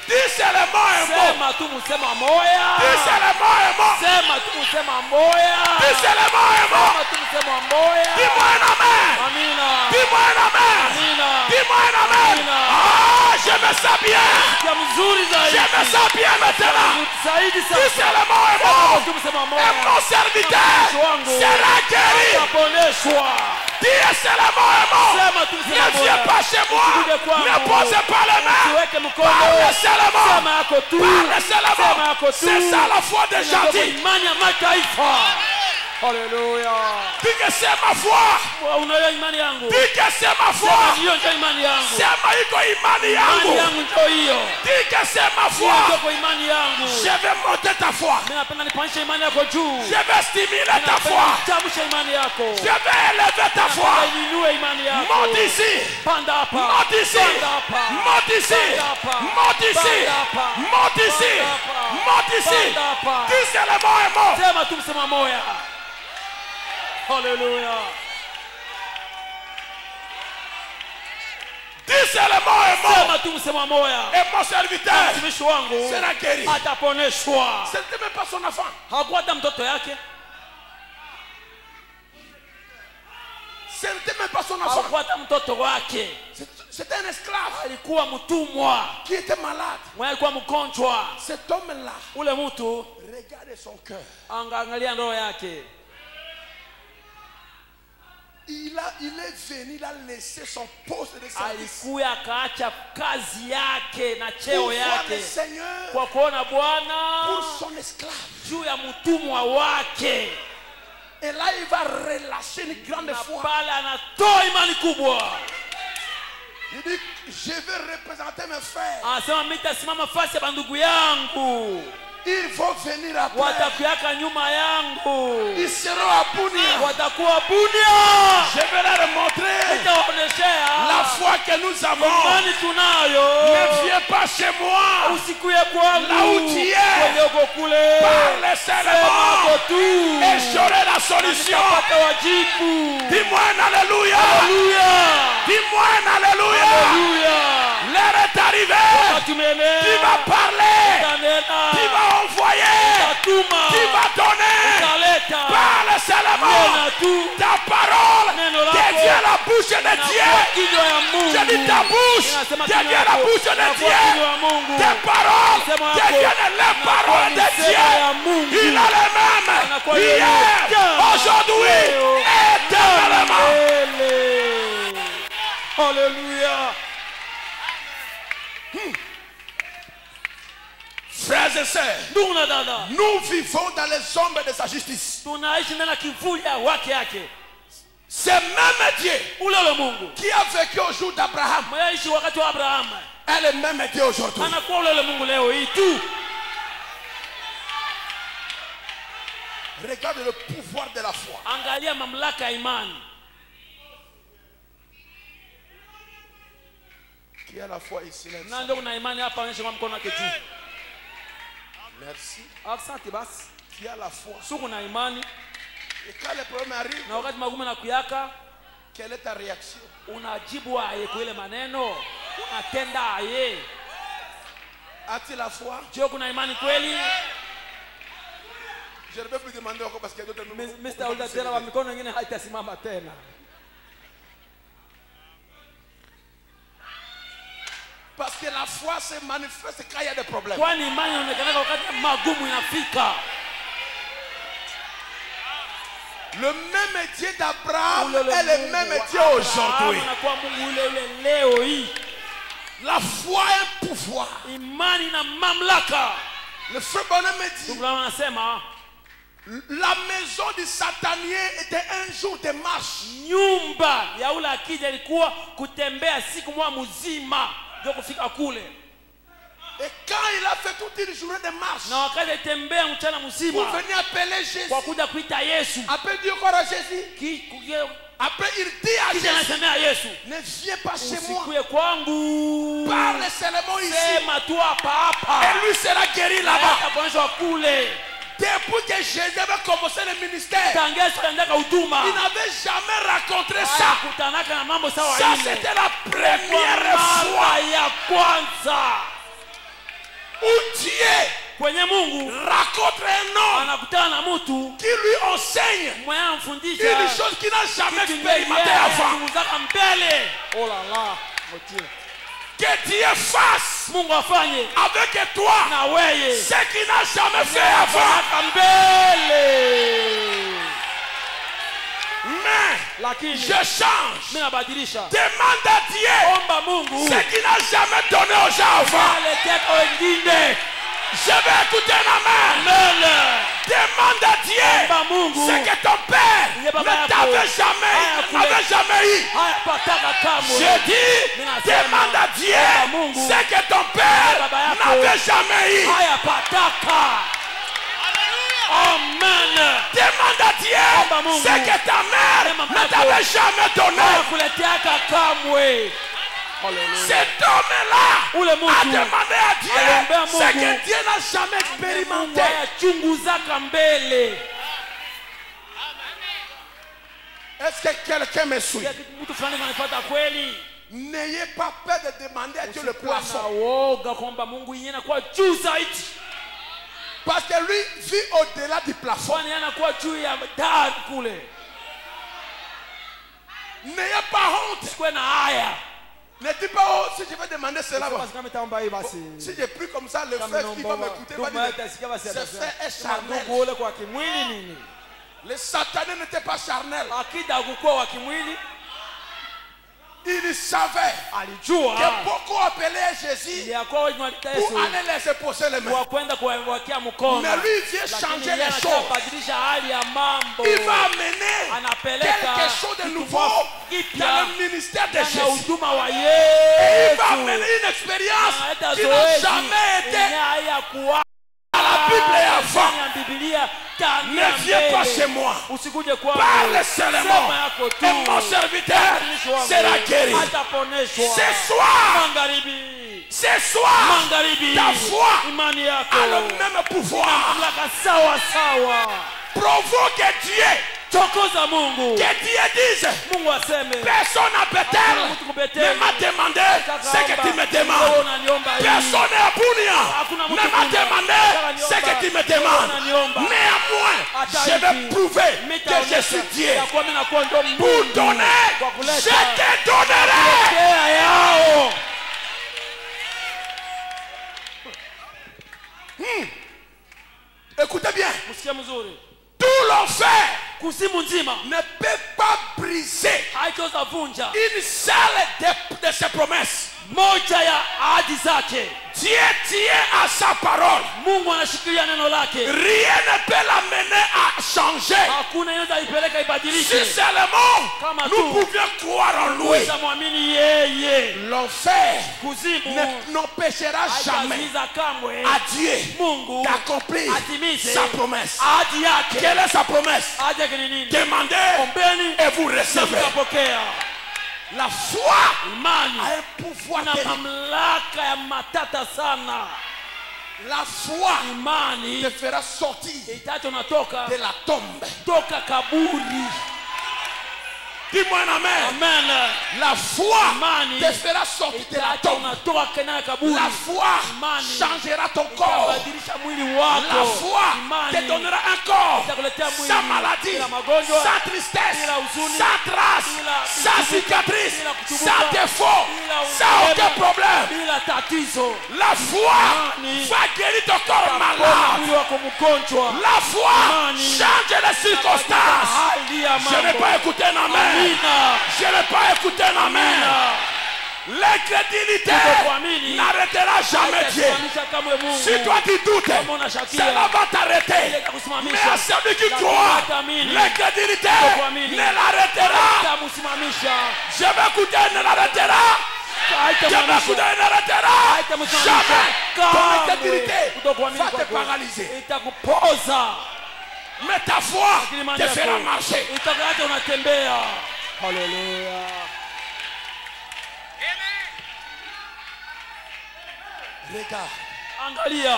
Dis seulement un mot. Sema tu msema moya. Dis seulement un mot. Sema tu msema moya. Dis seulement un mot. Sema tu msema moya. Dis-moi un amen. Amina. Dis-moi un amen. Amina. Dis-moi un amen. Amina. Ah, je me sens bien. Ya mzuri zaidi. Je me sens bien maintenant. Zaidi Dis sana. seulement un Sema mot. tu msema Et moya. mon serviteur sera guéri. Ataponeshwa. Dis seulement un mot. Sema tu msema Ne viens moya. pas chez moi. Usikuje kwangu. Ne posez pas les mains. Usiweke mkono. Parle seulement. Sema yako tu. Parle Sema seulement. yako tu. C'est ça la foi des Ndio gentils. imani ya mataifa. Haleluya. Dis que c'est ma foi. Unayo imani yangu. Dis que c'est ma Sema foi. hiyo ndio imani yangu. Sema iko imani Imani yangu. yangu ndio hiyo. Dis que c'est ma Hiyo foi. ndio kwa imani yangu. Je vais monter ta foi. Mimi napenda nipandishe imani yako juu. Je vais stimuler ta foi. Tamsha imani yako. Je vais élever ta foi. Napenda inue imani yako. Monte ici. Panda hapa. Monte ici. Panda hapa. Monte ici. Panda hapa. Monte ici. Panda hapa. Monte ici. Panda hapa. Monte ici. Panda hapa. Dis seulement un mot. Sema tu msema moya. Haleluya. Dis seulement un mot. Sema tu msema moya. Et mon serviteur Mtumishi wangu sera guéri. ataponeshwa. Ce n'était même pas son enfant. Hakuwa hata mtoto yake. Ce n'était même pas son enfant. Hakuwa hata mtoto wake. C'était un esclave Alikuwa mtumwa. qui était malade. Mwenye alikuwa mgonjwa. Cet homme-là, Ule mtu regardez son cœur. angaangalia roho yake. Il est venu, il a laissé son poste de service Alikuwa akaacha kazi yake na pour cheo voir le yake Seigneur kwa kuona pour Bwana son esclave. juu ya mtumwa wake. Et là, il va relâcher une grande Na foi. pale anatoa imani kubwa. Il dit, je vais représenter mes frères. Anasema mimi nitasimama fasi ya bandugu yangu. Ils vont venir après. Watakuyaka nyuma yangu. Ils seront à Bunia. Watakuwa Bunia. Je vais leur montrer Nitawaoneshea la foi que nous avons. imani tunayo. Ne viens pas chez moi. Usikuye kwangu. Là où tu es. Kwenye uko kule. Parle Sema seulement. hapo tu. Et j'aurai la solution. Nitapata wajibu. Dis-moi un alléluia. Haleluya. Dis-moi un alléluia. Haleluya. L'heure est arrivée. wakati umeelea, Tu vas parler. utanena, Tu vas envoyer. utatuma, Tu vas donner. utaleta, Parle seulement. nena tu, Ta parole neno lako devient la bouche de inakuwa Dieu. kinywa ya Mungu. Je dis ta bouche Inasema devient kinywa la yako bouche de inakuwa Dieu. kinywa ya Mungu. Tes paroles Misemo yako deviennent les inakuwa paroles de misemo ya Dieu. Mungu. Il a les mêmes Anakuwa yeye hier, jana, aujourd'hui, leo, éternellement. milele. Haleluya. Frères et sœurs, Ndugu na dada, nous vivons dans les ombres de sa justice. tunaishi ndani ya kivuli ya wake yake. Ce même Dieu Ule ule Mungu qui a vécu au jour d'Abraham mwaishi wakati wa Abrahamu est le même Dieu aujourd'hui. anakuwa ule ule Mungu leo hii tu. Regarde le pouvoir de la foi. Angalia mamlaka ya imani. Qui a la foi ici? Lève Na sa ndio main. kuna imani hapa, onyesha kwa mkono wake juu. Merci. Asante basi. Qui a la foi? Suku na imani, Et quand le problème arrive, na wakati magumu na kuyaka, quelle est ta réaction? unajibu aye kwa ile maneno, unatenda aye. As-tu la foi? Je, kuna imani kweli? Je ne peux plus demander encore parce qu'il y a d'autres Mr. Ulda tena wa mikono mingine haitasimama tena. Parce que la foi se manifeste quand il y a des problèmes. Kwani imani inaonekana wakati magumu inafika. Le même Dieu d'Abraham Ule ule est le Mungu même wa Dieu Abrahamu aujourd'hui. anakuwa Mungu ule ule leo hii. La foi est un pouvoir. Imani na mamlaka. Le frère Bonhomme me dit, Ndugu yangu anasema la maison du satanier était un jour de marche. nyumba ya ule akija ilikuwa kutembea siku moja mzima ndio kufika kule. Et quand il a fait toute une journée de marche Na wakati tembea mchana pour mzima venir appeler Jésus, kwa kuja kuita Yesu, après Dieu encore à Jésus, après il dit à kisha Jésus, anasemea Yesu, ne viens pas chez moi, usikuye kwangu, parle seulement ici, sema tu hapa hapa, et lui sera guéri na là-bas. ataponyeshwa kule. Depuis que Jésus avait commencé le ministère, Tangia Yesu aliendaka huduma, il n'avait jamais rencontré ça. hakutanaka na mambo sawa Ça, ile. c'était la première Kwa fois mara ya kwanza où Dieu kwenye Mungu rencontre un homme anakutana na mtu qui lui enseigne mwenye une amfundisha chose qu'il n'a jamais kitu expérimenté avant. chunguzaka mbele. Oh là là, mon Dieu. Que Dieu fasse Mungu afanye avec toi na weye ce qu'il n'a jamais fait avant. aka mbele. Mais Lakini je change. mimi nabadilisha, Demande à Dieu omba Mungu ce qu'il n'a jamais donné aux gens avant. aleteka wengine Je vais écouter un amen. mbele. Demande à Dieu Omba Mungu ce que ton père Nye ne baba yako t'avait jamais, n'avait jamais eu. hayapataka kamwe. Je dis, Minasema, demande à Dieu omba Mungu ce que ton père baba yako n'avait jamais eu. hayapataka. Amen. Demande à Dieu Omba Mungu. ce que ta mère Mama ne yako t'avait jamais donné. hayakuleteaka kamwe. Cet homme-là Ule a mtu demandé à Dieu aliombea ce Mungu. que Dieu n'a jamais Mungu expérimenté. hayachunguzaka mbele. Est-ce que quelqu'un me suit? Mtu fulani ananifuata kweli? N'ayez pas peur de demander à Dieu le Usikuwe na plafond. woga kwamba Mungu yeye anakuwa juu zaidi, Parce que lui vit au-delà du plafond. kwani anakuwa juu ya dari kule. N'ayez pas honte. Usikuwe na haya. Ne dis pas, oh, si je vais demander cela. Basi kama itaomba hii basi. Si j'ai pris comme ça, le Kama frère qui va naomba m'écouter va ndugu dire, atasikia basi ce atasema. frère est Kama ndugu charnel. ule kwa kimwili nini? Le satané n'était pas charnel. Akida kukuwa wa kimwili, Il savait alijua que beaucoup appelaient Jésus iliyakuwa wenye walita pour Yesu aller les poser les mains. kwa kwenda kuwawekea mkono, Mais lui, il vient lakini changer yeye les anataka choses. kubadilisha hali ya mambo. Il va amener Anapeleka quelque chose de kitu nouveau kipya dans le ministère de ndani ya Jésus. huduma wa Et il va amener Yesu. une expérience Analeta qui n'a zoezi jamais été yenye hayakuwa dans la Bible et avant. ndani ya Biblia. Tangia Ne viens pas mbele. chez moi. Usikuje kwangu. Parle seulement. Sema yako tu. Et mon serviteur Mtumishi wangu sera guéri. ataponeshwa. Ce soir, Magharibi. ce soir, Magharibi. ta foi Imani yako a le même pouvoir. mamlaka sawa sawa. Provoque Dieu chokoza Mungu. Que Dieu dise, Mungu aseme personne à Bethel ne m'a demandé ce que tu me demandes. Personne à Bunia ne m'a demandé ce que tu me demandes. Néanmoins, je vais prouver que je suis Dieu. Pour donner, je te donnerai. Écoutez bien. Msikia mzuri. Tout l'enfer Kuzimu nzima ne peut pas briser haitaweza vunja une seule de ses promesses. moja ya ahadi zake. Dieu tient à sa parole. Mungu anashikilia neno lake. Rien ne peut l'amener à changer. Hakuna inaweza ipeleka ibadilike. Si seulement Kama nous tu pouvions croire en lui. Muamini yeye. L'enfer Kuzimu n'empêchera jamais haitazuiza kamwe à Dieu Mungu d'accomplir atimize sa promesse. ahadi yake. Quelle est sa promesse? Ahadi yake ni nini? Demandez Ombeni et vous na recevez. mtapokea. La foi Imani a un pouvoir na terrible. mamlaka ya matata sana. La foi Imani te fera sortir itacho natoka de la tombe. toka kaburi. Dis-moi un amen. Amen. La foi Imani te fera sortir de la itacho tombe. natoka kana kaburi. La foi Imani changera ton corps. itabadilisha mwili La wako. foi te Imani donnera un corps itakuletea mwili sans maladie, bila magonjwa, sans tristesse, bila huzuni, sans trace, bila sans kuchubuka, cicatrice, bila kuchubuka, sans défaut, bila sans aucun ugeme, problème. bila tatizo. La foi Imani va guérir ton corps Pona malade. mwili wako mgonjwa. La foi Imani change les circonstances. hali ya Je n'ai mambo. pas écouté un amen. Amina. Je n'ai pas écouté un amen. L'incrédulité Kutokuamini n'arrêtera jamais Dieu. haitasimamisha kamwe Mungu. Si toi tu doutes, Kama unashakia, cela va t'arrêter. itakusimamisha. Mais à celui qui Lakini croit, hataamini, l'incrédulité kutokuamini, ne l'arrêtera. itamusimamisha. Je vais écouter, ne l'arrêtera. Je vais écouter, Haitasimamisha. ne l'arrêtera. Haitamusimamisha. Jamais. Ton Kamwe. incrédulité Kutokuamini va te kwako paralyser. itakupoza. Mais ta foi Lakini imani te yako fera marcher. itakuacha unatembea. Haleluya. Regarde, Angalia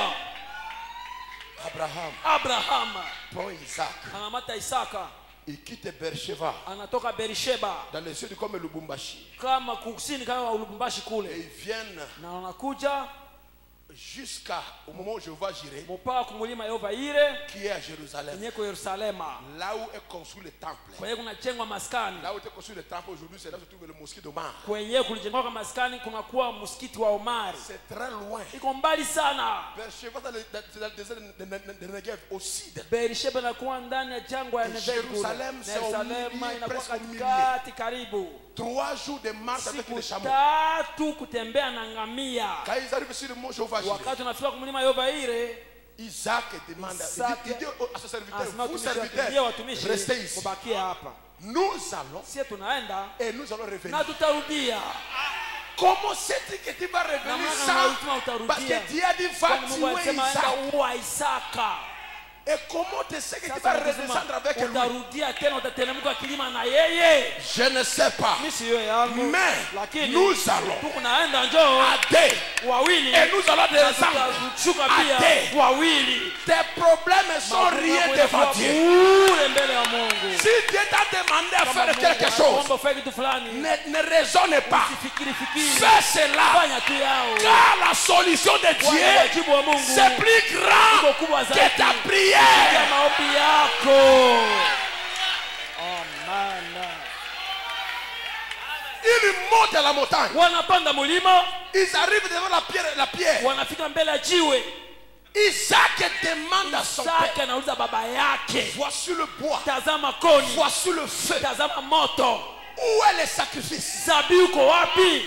Abraham Abraham prend Isaac. anamata Isaka, Il quitte Beersheba anatoka Berisheba dans le sud comme Lubumbashi. kama kusini kama Lubumbashi Et kule, ils viennent na wanakuja jusqu'au moment où Jéhovah Jireh, mpaka kumulima Yehova ile qui est à Jérusalem. yenyeko Yerusalema, Là où est construit le temple. kwenye kunajengwa maskani, Là où est construit le temple aujourd'hui, c'est là où se trouve le mosquée d'Omar. kwenye kulijengwa kwa maskani kunakuwa msikiti wa Omari, C'est très loin. iko mbali sana. Beersheba, c'est dans le désert de Negev, au sud. Berisheba inakuwa ndani ya jangwa ya Et Negev kule. Jerusalem, Na c'est au Yerusalema milieu, inakuwa presque au milieu. katikati karibu 3 jours de marche avec siku les chameaux. tatu kutembea na ngamia. Quand ils arrivent sur le mont Jéhovah Jireh, Wakati unafika kumlima Yehova ile, Isaac demande, il dit à ses serviteurs, anasema vous watumishi serviteurs, watumishi restez ici. mubakie hapa, Nous allons sisi tunaenda et nous allons revenir. na tutarudia. Comment sais-tu que tu vas revenir Namna sans? unasema Parce utarudia, que Dieu a dit, va kwani Mungu tuer alisema enda Isaac. uwa Isaka. Et comment tu sais que tu Sasa vas nikisema, redescendre avec lui? utarudia tena, utateremka kilima na yeye. Je ne sais pas. Mimi siyo yangu, Mais lakini nous allons tukunaenda njoo à deux. wawili Et nous allons na descendre. tutashuka à pia deux. wawili. Tes problèmes sont rien devant Dieu. bure mbele ya Mungu. Si Dieu t'a demandé à Kama faire Mungu quelque chose, anakuomba ufanye kitu fulani, ne raisonne pas. usifikiri. Fais cela. Fanya tu yao. Car la solution de Kwani Dieu, wajibu wa Mungu c'est plus grand uko kubwa que zaidi ta ya prière. maombi yako. Amen. Ils montent à la montagne. Wanapanda mulima, Ils arrivent devant la pierre. wanafika mbele ya jiwe. Isaac demande à son Isaka père, anauliza baba yake, voici le bois, tazama koni, voici le feu. tazama moto, Où est le sacrifice? zabihu uko wapi?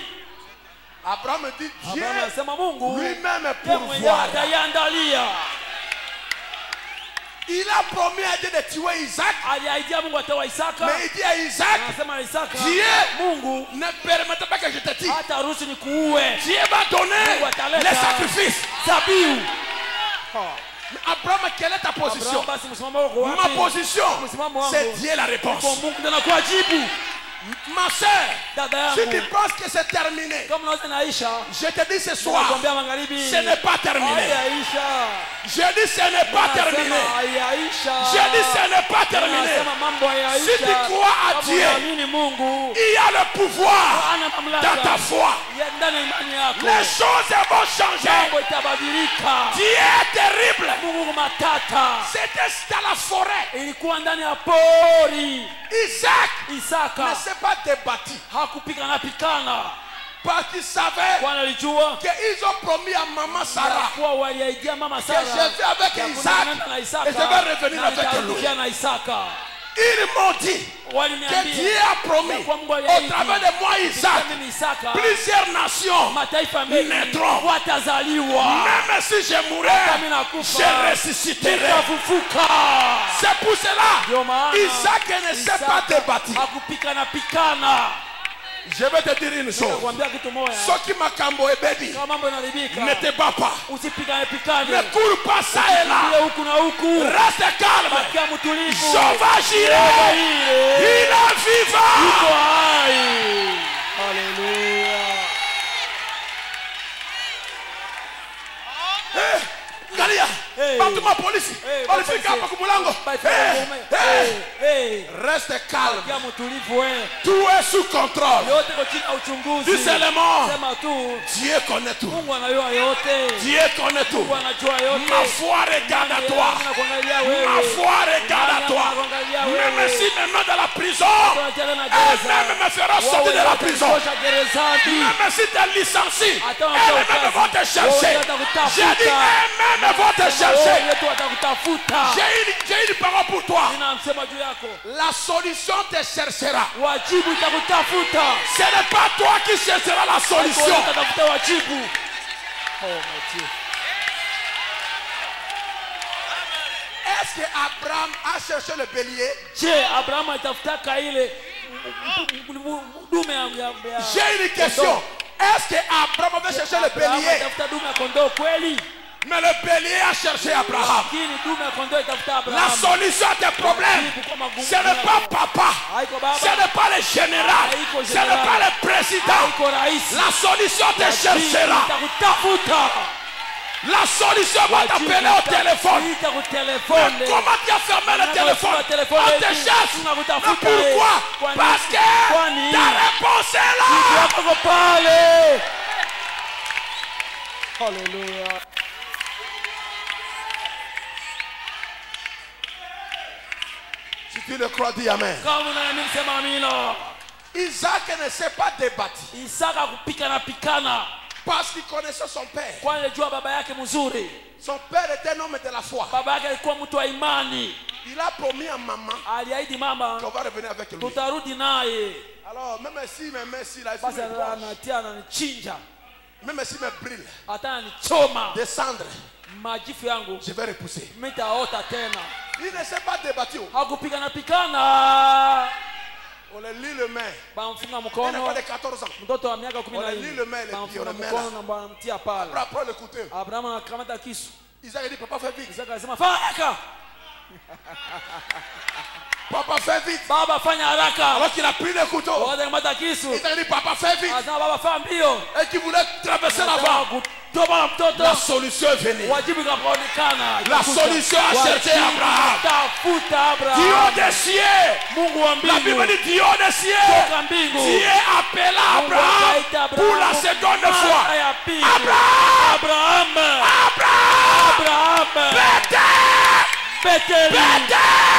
Abraham dit, Dieu Abraham anasema Mungu lui-même est yeye pour mwenyewe voir. ataiandalia. Il a promis à Dieu de tuer Isaac, Aliahidia Mungu ataua Isaka. mais il dit à Isaac, Anasema Isaka, Dieu Mungu ne permettait pas que je te tue. hata ruhusu nikuue. Dieu va donner Mungu ataleta les sacrifices. zabihu. Mais Abraham, quelle est ta position? Abraham, basi msimamo wako wapi? Ma position, Msimamo wangu c'est Dieu la réponse. kwa Mungu ndio anakuwa jibu. Ma soeur, Dada si tu yangu, penses que c'est terminé, kama unaweza naisha, je te dis ce soir, nakwambia magharibi, ce n'est pas terminé. haiyaisha. Je dis ce n'est pas terminé. Nasema haiyaisha. Je dis ce n'est pas terminé. Nasema mambo mambo hayaisha. Si tu crois à Kama Dieu, unaamini Mungu, il y a le pouvoir ana mamlaka dans ta foi. ya ndani ya imani yako. Les choses vont changer. Mambo itabadilika. Dieu est terrible. Mungu matata. C'était dans la forêt. Ilikuwa ndani ya pori. Isaac Isaka ne s'est pas débattu hakupigana pikana, parce qu'il savait kwani alijua qu'ils ont promis à maman Sarah kuwa waliaidia mama que Sara je vais avec ya Isaac kunaenda na Isaka et je vais revenir na avec lui. nitarudia na Isaka. Ils m'ont dit que Waliniambia Dieu a promis ya kuwa Mungu au aliahidi travers de moi Isaac, kupitia mimi Isaka plusieurs nations, mataifa mengi naîtront. watazaliwa. Même si je Hata mourrais, mimi nakufa, je ressusciterai. nitafufuka. C'est pour cela Ndio maana Isaac ne s'est pas Isaka débattu. hakupikana pikana. Je vais te dire une chose. Nakwambia kitu moja, Ce qui m'a camboé, baby, kama mambo yanaharibika ne te bats pas. usipigane pikane. Ne cours pas ça et là. Ile huku na huku, Reste calme. bakia mtulivu. Jehova Jireh, Ile il est vivant. yuko hai. Haleluya. Angalia, Hey. watu wa polisi Hey, walifika hapa kwa mlango. Reste calme. Bakia mtulivu wewe. Tout est sous contrôle. Yote kwa chini ya uchunguzi. Dis seulement, Sema tu Dieu connaît tout. Mungu anajua yote. Dieu connaît tout. Mungu anajua yote. Ma foi regarde à toi. Nakuangalia Ma wewe. foi regarde à toi. Même si me met dans la prison, elle-même me fera sortir de la prison. Même si tu es licencié, elle-même va te chercher. J'ai dit, elle-même va te chercher. J'ai une parole pour toi. La solution te cherchera. Wajibu itakutafuta. Ce n'est pas toi qui chercheras la solution. Utatafuta wajibu. Oh mon Dieu. Est-ce que Abraham a cherché le bélier? Je, Abraham alitafuta ile dume ya J'ai une question. Est-ce que Abraham avait cherché le Abraham bélier? alitafuta dume ya kondoo kweli? Mais le bélier a cherché Abraham. Lakini dume ya kondoo itafuta La Abraham. solution à tes problèmes, ce n'est pas papa, Haiko baba. ce n'est pas le général, ce n'est pas le président. Haiko rais. La solution te cherchera. Itakutafuta. La solution va t'appeler au téléphone. Itakutelefone. Mais comment tu as fermé le téléphone? On te cherche. Mais pourquoi? Parce que ta réponse est là. Wako pale. Hallelujah. Si tu le crois, dis Amen. Kama unaamini sema amina. Isaac ne s'est pas débattu Isaka kupikana pikana. parce qu'il connaissait son père. Kwani alijua baba yake mzuri. Son père était un homme de la foi. Baba yake alikuwa mtu wa imani. Il a promis à maman Aliahidi mama qu'on va revenir avec lui. tutarudi naye. Alors, même si mes mains ici, là, ici, Basi me brochent, anatia ananichinja. même si me brille, Hata ananichoma descendre, majifu yangu. je vais repousser. Mitaota tena. Il ne s'est pas débattu. Hakupigana pikana. On le lit le main. Bamfunga Il n'a mkono. pas de 14 ans. Mtoto wa miaka On le lit le main, 14. les pieds, on Bamfunga le met mkono là. na banamtia pale. Après, prends le couteau. Abrahamu anakamata kisu. Isaac dit, papa, fais vite. Isaka alisema fanya haraka. Papa, fais vite. Baba fanya haraka. Alors qu'il a pris le couteau. Wakati anakamata kisu. Isaac dit, papa, fais vite. Anasema baba fanya mbio. Et qui voulait traverser la voie. Kutoba na mtoto. La solution est venue. Wajibu ikaonekana. La solution a cherché Abraham. Tafuta Dieu Abraham. des cieux. Mungu wa La Bible mbingu. dit Dieu des cieux. Toka mbingu. Dieu appela Abraham pour la seconde fois. Mara ya pili. Abraham. Abraham. Abraham. Abraham. Beteli.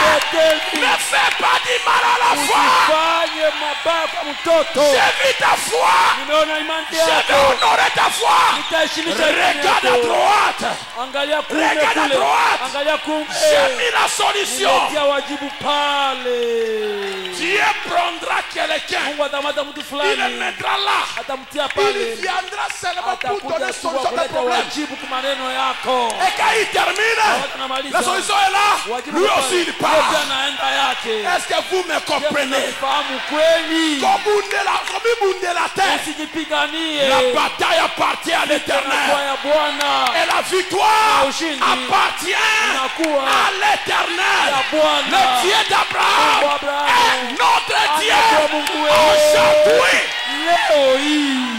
Beteli. Ne fais pas du mal à la foi. Usifanye mabaya kwa mtoto. J'ai vu ta foi. Nimeona imani Je vais yako. honorer ta foi. Nitaheshimisha imani Regarde à yako. droite. Angalia kume Regarde à kule. droite. Angalia kume. J'ai mis la solution. Nimetia wajibu pale. Dieu prendra quelqu'un. Mungu atamata mtu Il le fulani. mettra là. Atamtia Il pale. viendra seulement pour Atakuja donner tu solution à tes kuleta problèmes. wajibu kwa maneno yako. Et quand il termine, la solution est là. Wajibu Lui pale. aussi il Yeye part. pia anaenda yake. Est-ce que vous me comprenez? Fahamu kweli. Comme il bunde la terre, Usijipiganie. la bataille appartient à Kwa l'éternel. ya Bwana. Et la victoire Ushindi appartient inakuwa à ya l'éternel. Bwana. Le Dieu d'Abraham Mungu wa Abrahamu. est notre Dieu. Anakuwa Mungu wetu. Aujourd'hui, Leo hii.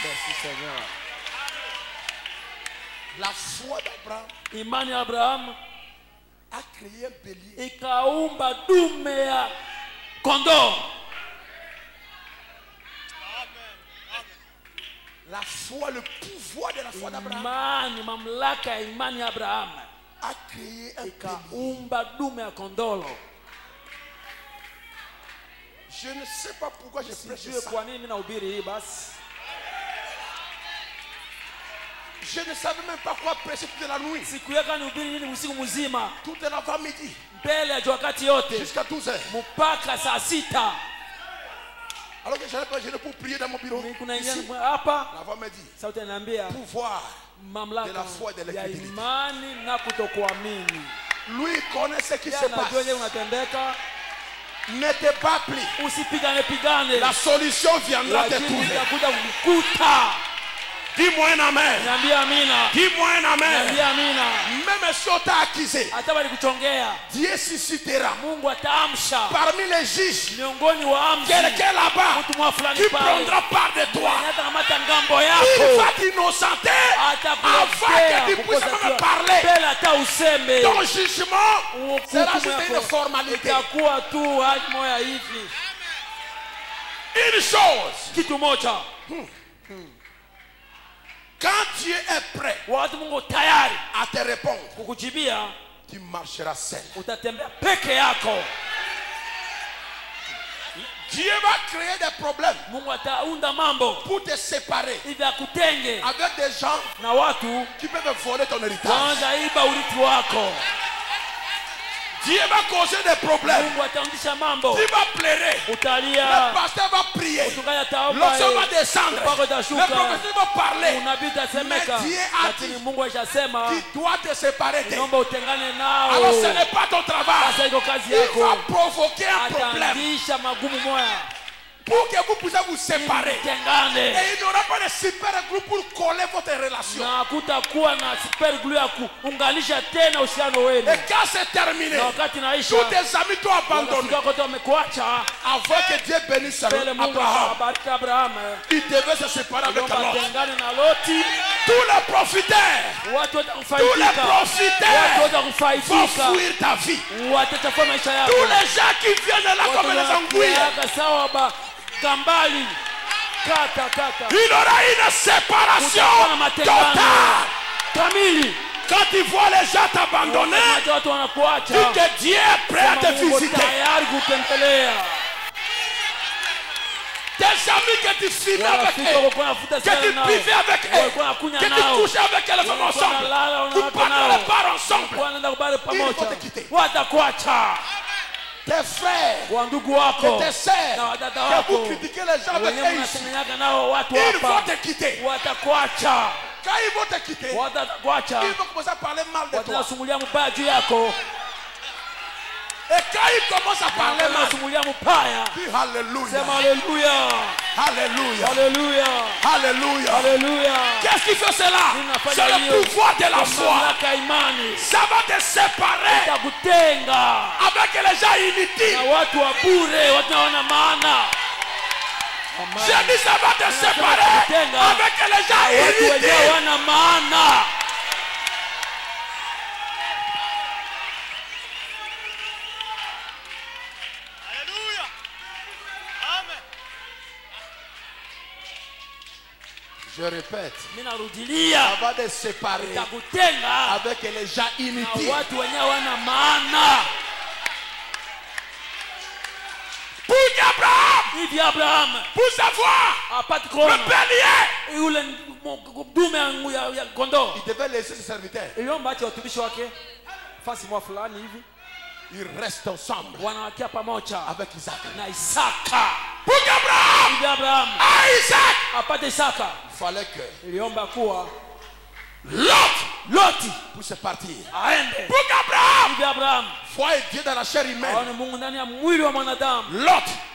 Merci Seigneur. la foi d'Abraham Imani ya Abraham a créé un bélier. ikaumba dume ya kondoo. La foi, le pouvoir de la foi d'Abraham Imani, mamlaka ya imani ya Abrahamu a créé un bélier. ikaumba dume ya kondolo. Je ne sais pas pourquoi je prêche Sijue ça. kwa nini mimi nahubiri hii basi. Je ne savais même pas quoi prêcher toute la nuit. Sikuweka nihubiri nini usiku mzima Toute l'avant-midi. mbele ya wakati yote Jusqu'à 12h. mpaka saa 6. Alors que j'allais pas gêner pour prier dans mon bureau. Mimi kuna Ici, ingia hapa l'avant-midi. sauti inaniambia Pouvoir de mamlaka la foi et de ya l'incrédulité. imani na kutokuamini. Lui connaît ce qui se Yeye anajua je passe. unatendeka. Ne te bats plus. Usipigane. La solution viendra te Lakini trouver. itakuja kukukuta. Dis-moi un amen. Niambie amina. Dis-moi un amen. Niambie amina. Même si on t'a accusé, Hata walikuchongea, Dieu suscitera Mungu ataamsha parmi les juges miongoni wa amzi quelqu'un là-bas mtu mwa fulani qui pale prendra part de toi. hata kamata ngambo Il yako va t'innocenter avant atakuletea que tu puisses même kukosa parler. mbele hata useme. Ton jugement sera Hukumu juste une yako formalité. itakuwa tu hali moja hivi. Une chose, Kitu moja, quand Dieu est prêt wakati Mungu tayari à te répondre, kukujibia, tu marcheras seul. utatembea peke yako. Dieu va créer des problèmes Mungu ataunda mambo pour te séparer ili akutenge avec des gens na watu qui peuvent voler ton héritage. wanaweza iba urithi wako. Dieu va causer des problèmes. Mungu ataundisha mambo, Tu vas pleurer. Le utalia, pasteur va prier. mchungaji ataomba, L'onction va descendre. upako Le utashuka, prophétie va parler. unabii utasemeka, Mais Dieu a lakini dit, Mungu aishasema tu dois te séparer d'eux. naomba utengane nao. Alors ce n'est pas ton travail. Sasa iko kazi Il va yako, provoquer un problème ataanzisha magumu moya pour que vous puissiez vous séparer. tengane, Et il n'y aura pas de super groupe pour coller votre relation. na kutakuwa na super glue ya kuunganisha tena uhusiano wenu. Et quand c'est terminé, Na wakati naisha, tous tes amis t'ont abandonné. marafiki wako wote wamekuacha. Avant que Dieu bénisse Mbele Mungu Abraham, abariki Abrahamu, il devait se séparer avec iliomba Lot. tengane na Loti. Tous les profiteurs, Watu tous les watakufaidika, watu profiteurs vont watakufaidika, fuir ta vie. watachafua maisha yako. Tous les gens qui viennent là comme les anguilles, Watu sawa ba kambali kata il aura une séparation kutakuwa na matengano totale. kamili. Quand tu vois les gens t'abandonner, Wakati watu wanakuacha, dis que Dieu est prêt à te sema Mungu visiter. tayari kutembelea. Tes amis que tu filmais avec Warafiki eux, walikuwa wanafuta que sigara tu nao, buvais avec eux, walikuwa wanakunywa que tu nao, couchais avec elles walikuwa ensemble, wanalala, vous wanawake parlez nao, pas ensemble. walikuwa wanaenda kubali Ils vont pamoja, te quitter. watakuacha. Tes frères Wa ndugu et wako tes na sœurs, wadada que vous wako critiquez les gens avec wenyewe eux ici, mnasengenyaga nao watu ils vont hapa, te quitter. watakuacha. Quand ils vont te quitter, Watakuacha, ils vont commencer à parler mal de toi. watasumulia mbaya juu yako. Et quand ils commencent à parler mal, Watasumulia mbaya, dis sema Alléluia, haleluya, Alléluia, haleluya, Alléluia. haleluya. Qu'est-ce qui fait cela? C'est le pouvoir de la foi. Mamlaka imani Ça va te séparer itakutenga avec les gens na inutiles. watu wa bure, watu hawana maana. J'ai dit ça va te séparer avec les gens Watu wenyewe inutiles. hawana maana. Je répète, Mimi ça narudilia, va te séparer itakutenga avec les gens na inutiles. watu wenyewe hawana maana. Pour qu'Abraham, Hivi Abraham pour savoir apate le kuona bélier, yule dume ya kondoo, il devait laisser ses serviteurs. iliomba ache watumishi wake fasi mwa fulani hivi, Ils restent ensemble wanawakia pamoja avec Isaac. na Isaka. Pour qu'Abraham, Hivi Abraham à Isaac, apate Isaka, il fallait que iliomba kuwa Lot Loti puisse partir. aende. Pour qu'Abraham Hivi Abraham voie Dieu dans la chair humaine, aone Mungu ndani ya mwili wa mwanadamu,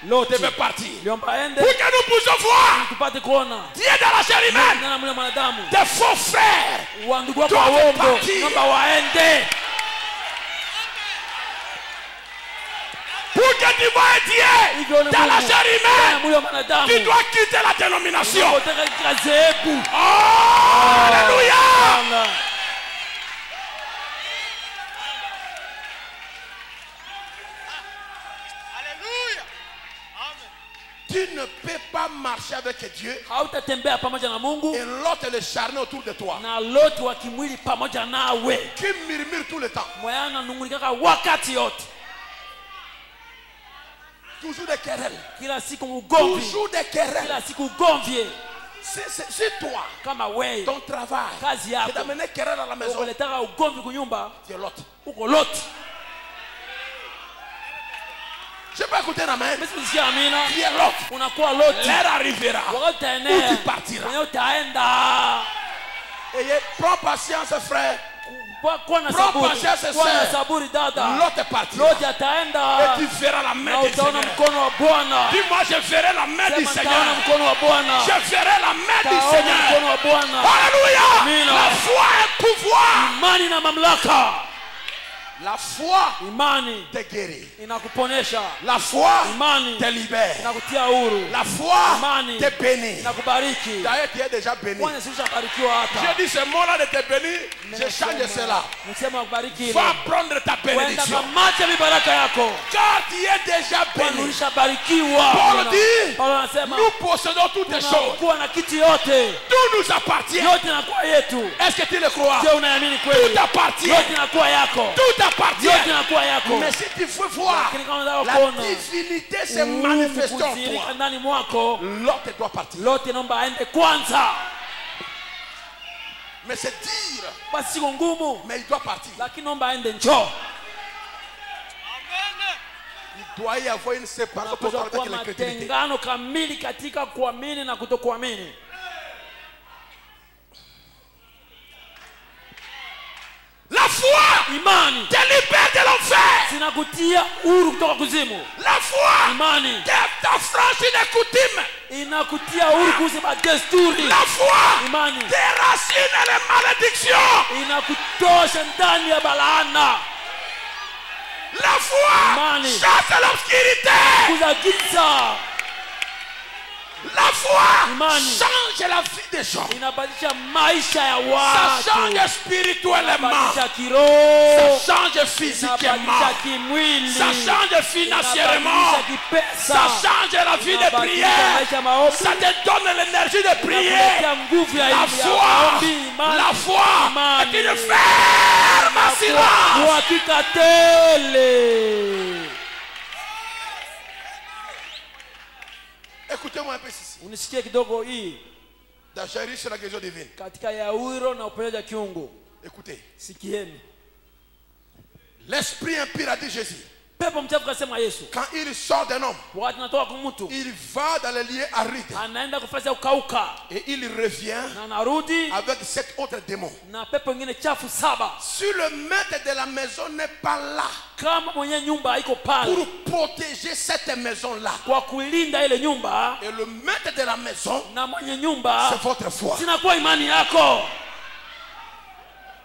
Lot devait partir. iliomba aende Pour que nous puissions voir tupate kuona Dieu dans la chair Mungu humaine, ndani ya mwili wa mwanadamu. tes faux frères, Wa ndugu wako Tuweze wa uongo partir. naomba waende, pour que tu vois hivyo Dieu ni dans la Mungu chair ndani ya humaine, mwili wa mwanadamu. tu dois quitter la dénomination. Unataka katika dhehebu. Oh, Alléluia. Bwana. Tu ne peux pas marcher avec Dieu hautatembea pamoja na Mungu et l'autre le charner autour de toi. na Loti wa kimwili pamoja nawe. Qui murmure tout le temps. Moyo unanungunika wakati yote. Toujours des querelles. Kila siku ugomvi. Toujours des querelles. Kila siku ugomvi. C'est toi. Kama wewe Ton travail. kazi C'est yako d'amener querelle à la maison. ukoletaka ugomvi kunyumba, C'est l'autre. uko Loti. Je peux écouter la main. Mimi sisikia amina. Tu es l'autre. Unakuwa Loti. L'heure arrivera Wakati où utaenea. tu partiras. Kwenye utaenda. Et prends patience, frère. Kuwa na Prends saburi. patience, Kuwa na sœur. saburi dada. L'autre partira. Loti Et ataenda. tu verras la main Na du utaona Seigneur. mkono wa Bwana. Dis-moi, je verrai la main du Sema Seigneur. taona mkono wa Bwana. Je verrai la main du Taona Seigneur. mkono wa Bwana. Alléluia. Amina. La foi est pouvoir. Imani na mamlaka. La foi Imani te guérit. inakuponesha. La foi Imani te libère. inakutia huru. La foi Imani te bénit. inakubariki. D'ailleurs, tu es déjà béni. Kwani sisi barikiwa J'ai hata. dit ce mot-là de te bénir. Je change cela. Msema kubariki. Va prendre ta Kwenda bénédiction. kamacha mibaraka yako. Car tu es déjà Kwani béni. ulishabarikiwa. Paul dit, Paulo anasema nous possédons toutes les choses. kuwa na kitu yote. Tout nous appartient. Yote inakuwa yetu. Est-ce que tu le crois? Je unaamini kweli? Tout appartient. Yote inakuwa yako. Tout appartient. Yote inakuwa yako. Mais si tu veux voir Lakini kama unataka la kuona divinité se manifester en kudhihirika toi, ndani mwako, l'autre doit partir. Loti naomba aende kwanza. Mais c'est dur. Basi siko ngumu, Mais il doit partir. lakini naomba aende. Njoo. Il doit y avoir une séparation Kunapaswa totale kuwa avec l'incrédulité. matengano kamili katika kuamini na kutokuamini. La foi Imani te libère de l'enfer. zinakutia huru kutoka kuzimu. La foi Imani t'affranchit des coutumes. inakutia huru kuziba desturi. La foi Imani déracine les malédictions. inakutosha ndani ya balaana. La foi Imani chasse l'obscurité. kuza giza. La foi Imani change la vie des gens. inabadilisha maisha ya Ça change watu. spirituellement. Inabadilisha Ça kiroho. change physiquement. Inabadilisha kimwili. Ça change financièrement. Inabadilisha kipesa. Ça change la vie de Inabadilisha prière. maisha ya maombi. Ça te donne l'énergie de prier. Inakuletea nguvu ya La maombi. foi, Imani. la foi Imani. est une ferme assurance. Uhakika tele. Écoutez-moi un peu ici. Unisikie kidogo hii Dans Jérémie sur la guérison divine. katika Yairo na uponyaji wa kiungu. Écoutez. Sikieni. L'esprit impur a dit Jésus. Pepo mchafu kasema Yesu, Quand il sort d'un homme, wakati natoka kwa mtu il va dans les lieux arides. anaenda kufasi ya kukauka Et il revient na anarudi avec 7 autres démons. na pepo ingine chafu 7. Si le maître de la maison n'est pas là Kama mwenye nyumba haiko pale pour protéger cette maison-là, kwa kulinda ile nyumba, et le maître de la maison, na mwenye nyumba c'est votre foi. sinakuwa imani yako.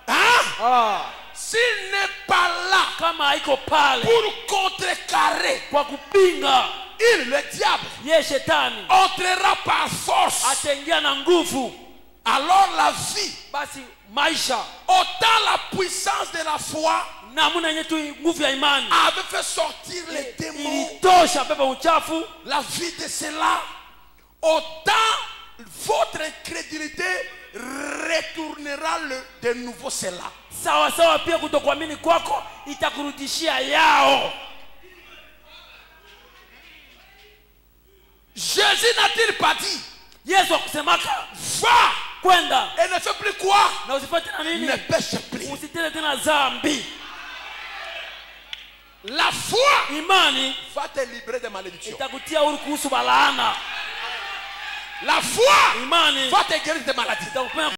Hein? S'il n'est pas là Kama haiko pale pour contrecarrer, kwa kupinga, il, le diable, ye shetani entrera par force. ataingia na nguvu. Alors la vie, Basi maisha autant la puissance de la foi namuna yenye tu nguvu ya imani avait fait sortir les démons, ilitosha pepo uchafu, la vie de cela, autant votre incrédulité retournera de nouveau cela. sawa sawa pia kutokuamini kwako itakurudishia yao. Jésus n'a-t-il pas dit, Yesu akusemaka va kwenda et ne fais plus quoi? na usifanye tena nini? Ne pêche plus. Usitende tena dhambi. La foi Imani va te libérer des malédictions. itakutia huru kuhusu balaana. La foi Imani va te guérir des maladies. itakupea